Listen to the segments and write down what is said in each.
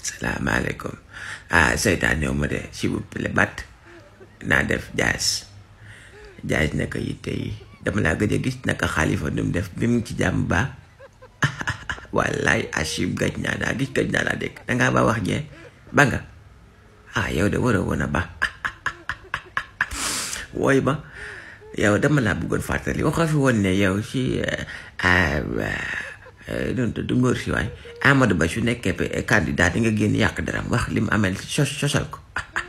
salaamaaleykum seytaan ñëw ma de s'il vous plaît bat naa def jaas naka yitte yi dama laa gëj a gis naka xalifa num def bi mu ci jàmm ba wallaay Achim gëj naa laa gis gëj naa laa dégg dangaa ba wax jee ba nga yow de war a woon a ba wooy ba yow dama laa bëggoon fàttali waxoo fi woon ne yow si doon du ngóor si waay Amadou Ba su nekkee candidat di nga génn yàq dara wax li mu amel sosal ko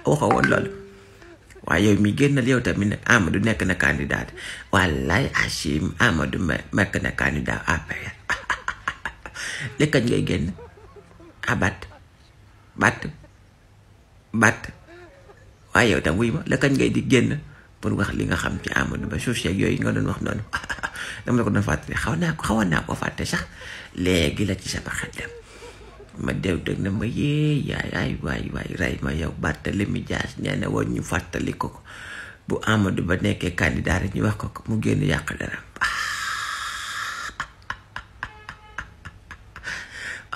waxoo woon loolu waaye yow mi génnal yow tamit ne Amadou nekk na candidat wallaay Achim Amadou nekk na candidat APR lekkañ ngay génn bat waaye yow tam wuy ma lekkañ ngay di génn pour wax li nga xam ci Amadou Ba suuf seeg yooyu nga doon wax noonu dama la ko doon fàttali xawoon naa ko fàtte sax léegi la ci sama xel dem ma dew dëgg na ma yee yaay waay rey ma yow Barthelemy Dias nee na woon ñu fàttali ko bu Amadou Ba nekkee candidat rek ñu wax ko mu génn yàq dara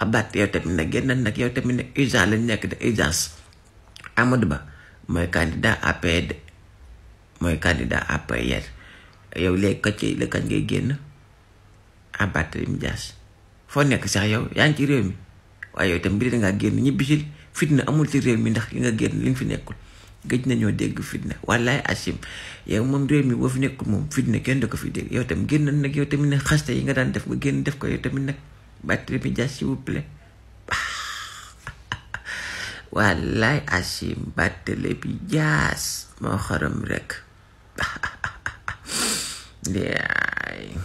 Bat yow tamit nag génn nag yow tamit nag urgence lañ nekk de urgence Amadou Ba mooy candidat APR mooy candidat APR yow léegi la kañ ngay génn Barthelemy Dias foo nekk sax yow yaa ngi ci réew mi waaye yow tam mbiri dangaa génn ñibbisil fitna amul ci réew mi ndax yi nga génn li nga fi nekkul gëj nañoo dégg fitna wallaay Achim yow moom réew mi boo fi nekkul moom fitna kenn du ko fi dégg yow tam génn nag yow tamit ne xaste yi nga daan def nga génn def ko yow tamit nag Barthelemy Dias s'il vous plaît wallaay Achim Barthelemy Dias moo xaram rek yaay